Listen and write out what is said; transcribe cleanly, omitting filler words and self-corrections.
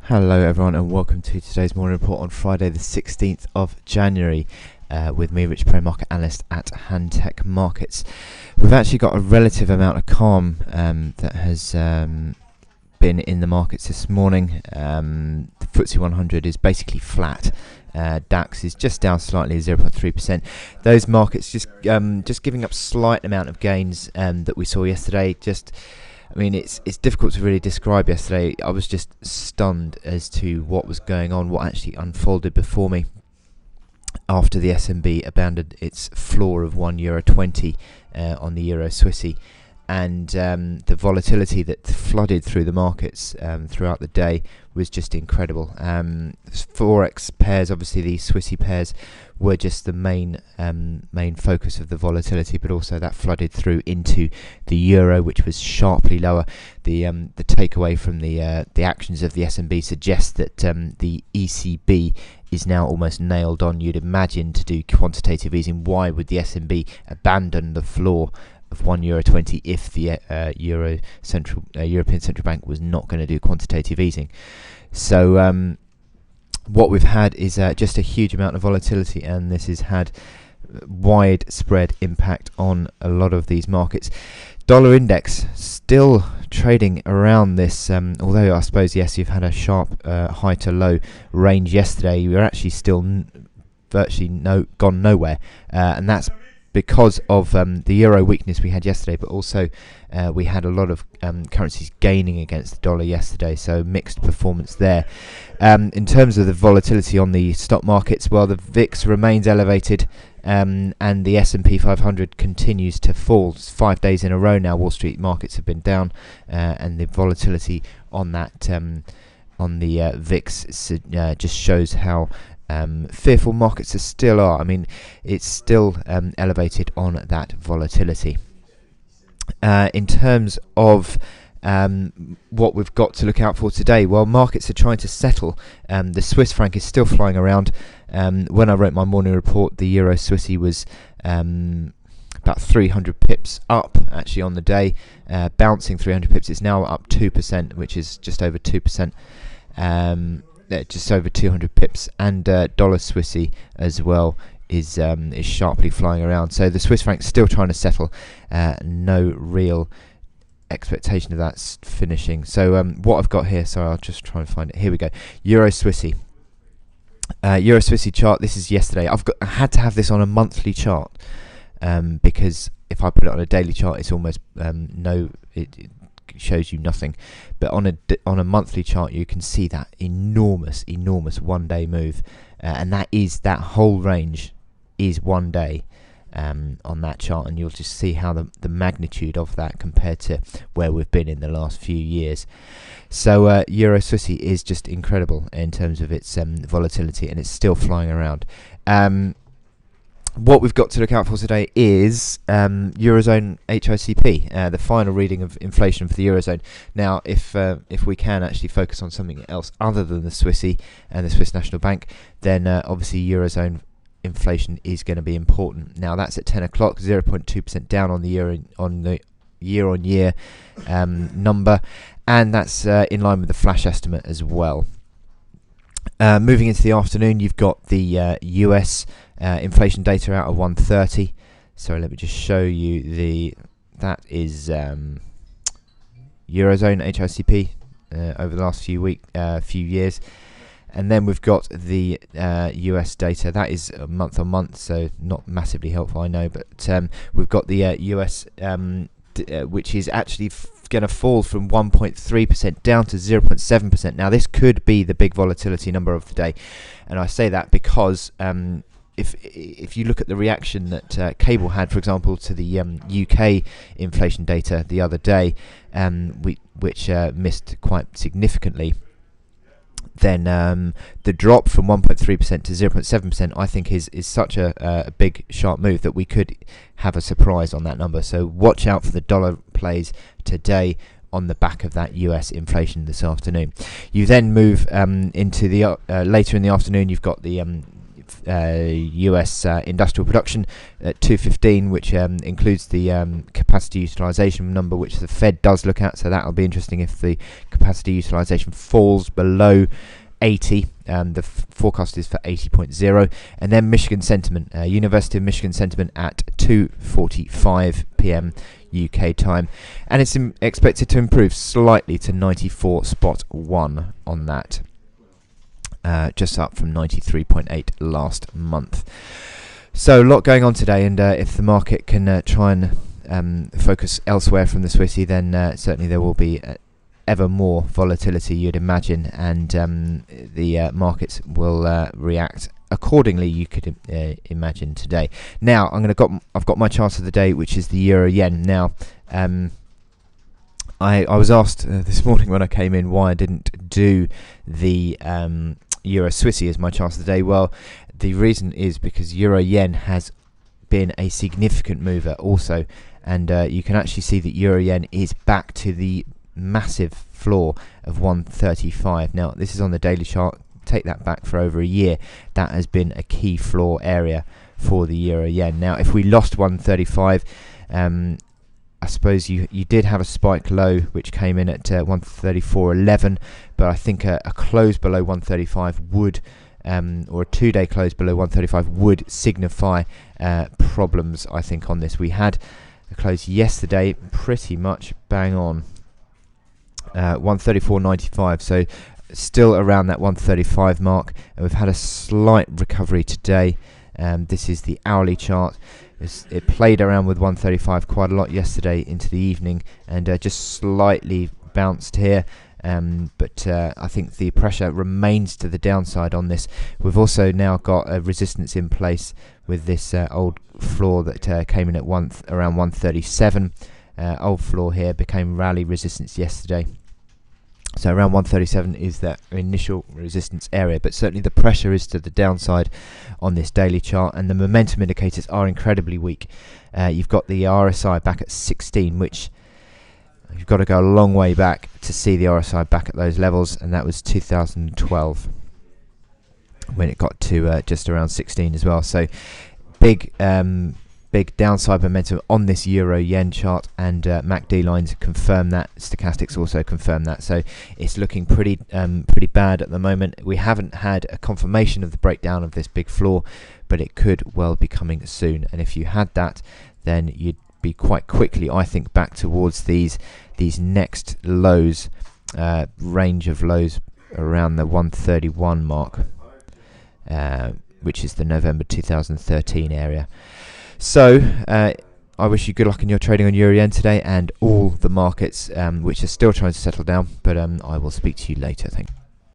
Hello everyone and welcome to today's morning report on Friday the 16th of January with me, Rich Pro Market Analyst at Handtech Markets. We've actually got a relative amount of calm that has been in the markets this morning. The FTSE 100 is basically flat. DAX is just down slightly, 0.3%. Those markets just giving up slight amount of gains that we saw yesterday. It's difficult to really describe yesterday. I was just stunned as to what was going on, what actually unfolded before me after the SNB abandoned its floor of €1.20 on the Euro Swissy, and the volatility that flooded through the markets throughout the day was just incredible. Forex pairs, obviously the Swissy pairs, were just the main focus of the volatility, but also that flooded through into the euro, which was sharply lower. The takeaway from the actions of the SNB suggests that the ECB is now almost nailed on, you'd imagine, to do quantitative easing. Why would the SNB abandon the floor of €1.20 if the European Central Bank was not going to do quantitative easing? So what we've had is just a huge amount of volatility, and this has had widespread impact on a lot of these markets. Dollar index still trading around this, although I suppose, yes, you've had a sharp high to low range yesterday. You were actually still virtually gone nowhere, and that's because of the euro weakness we had yesterday, but also we had a lot of currencies gaining against the dollar yesterday, so mixed performance there. In terms of the volatility on the stock markets, well, the VIX remains elevated, and the S&P 500 continues to fall. It's 5 days in a row now. Wall Street markets have been down, and the volatility on that on the VIX just shows how fearful markets still are. I mean, it's still elevated on that volatility. In terms of what we've got to look out for today, well, markets are trying to settle. The Swiss franc is still flying around. When I wrote my morning report, the Euro Swissy was about 300 pips up actually on the day, bouncing 300 pips. It's now up 2%, which is just over 2%. Just over 200 pips, and dollar Swissy as well is sharply flying around. So the Swiss franc still trying to settle. No real expectation of that finishing. So what I've got here, sorry, I'll just try and find it. Here we go. Euro Swissy. Euro Swissy chart. This is yesterday. I had to have this on a monthly chart because if I put it on a daily chart, it's almost it shows you nothing. But on a monthly chart, you can see that enormous 1 day move, and that whole range is 1 day on that chart, and you'll just see how the magnitude of that compared to where we've been in the last few years. So Euro Swissy is just incredible in terms of its volatility, and it's still flying around. What we've got to look out for today is Eurozone HICP, the final reading of inflation for the Eurozone. Now, if we can actually focus on something else other than the Swissy and the Swiss National Bank, then obviously Eurozone inflation is going to be important. Now, that's at 10 o'clock, 0.2% down on the year-on-year number, and that's in line with the flash estimate as well. Moving into the afternoon, you've got the US inflation data out at 1:30. Sorry, let me just show you that is Eurozone HICP over the last few years, and then we've got the US data that is month on month, so not massively helpful, I know, but we've got the US which is actually going to fall from 1.3% down to 0.7%. Now, this could be the big volatility number of the day, and I say that because if you look at the reaction that Cable had, for example, to the UK inflation data the other day, which missed quite significantly, then the drop from 1.3% to 0.7%, I think, is such a big sharp move that we could have a surprise on that number. So watch out for the dollar plays today on the back of that US inflation this afternoon. You then move into the later in the afternoon. You've got the US industrial production at 215, which includes the capacity utilization number, which the Fed does look at. So that'll be interesting if the capacity utilization falls below 80. The forecast is for 80.0. And then Michigan sentiment, University of Michigan sentiment at 2:45 p.m. UK time, and it's expected to improve slightly to 94.1 on that, just up from 93.8 last month. So a lot going on today, and if the market can try and focus elsewhere from the Swissy, then certainly there will be ever more volatility, you'd imagine, and the markets will react accordingly, you could imagine today. Now I've got my chart of the day, which is the euro yen. Now I was asked this morning when I came in why I didn't do the euro Swissy as my chart of the day. Well, the reason is because euro yen has been a significant mover also, and you can actually see that euro yen is back to the massive floor of 135. Now this is on the daily chart. Take that back for over a year. That has been a key floor area for the euro yen. Now if we lost 135, I suppose you did have a spike low which came in at 134.11, but I think a close below 135 would or a 2-day close below 135 would signify problems, I think, on this. We had a close yesterday pretty much bang on 134.95, so still around that 135 mark, and we've had a slight recovery today. This is the hourly chart. It played around with 135 quite a lot yesterday into the evening, and just slightly bounced here, but I think the pressure remains to the downside on this. We've also now got a resistance in place with this old floor that came in at around 137. Old floor here became rally resistance yesterday. So around 137 is that initial resistance area, but certainly the pressure is to the downside on this daily chart, and the momentum indicators are incredibly weak. You've got the RSI back at 16, which you've got to go a long way back to see the RSI back at those levels, and that was 2012 when it got to just around 16 as well. So big downside momentum on this euro yen chart, and MACD lines confirm that. Stochastics also confirm that. So it's looking pretty bad at the moment. We haven't had a confirmation of the breakdown of this big floor, but it could well be coming soon. And if you had that, then you'd be quite quickly, I think, back towards these next lows, range of lows around the 131 mark, which is the November 2013 area. So I wish you good luck in your trading on euro yen today and all the markets which are still trying to settle down, but I will speak to you later. Thank you.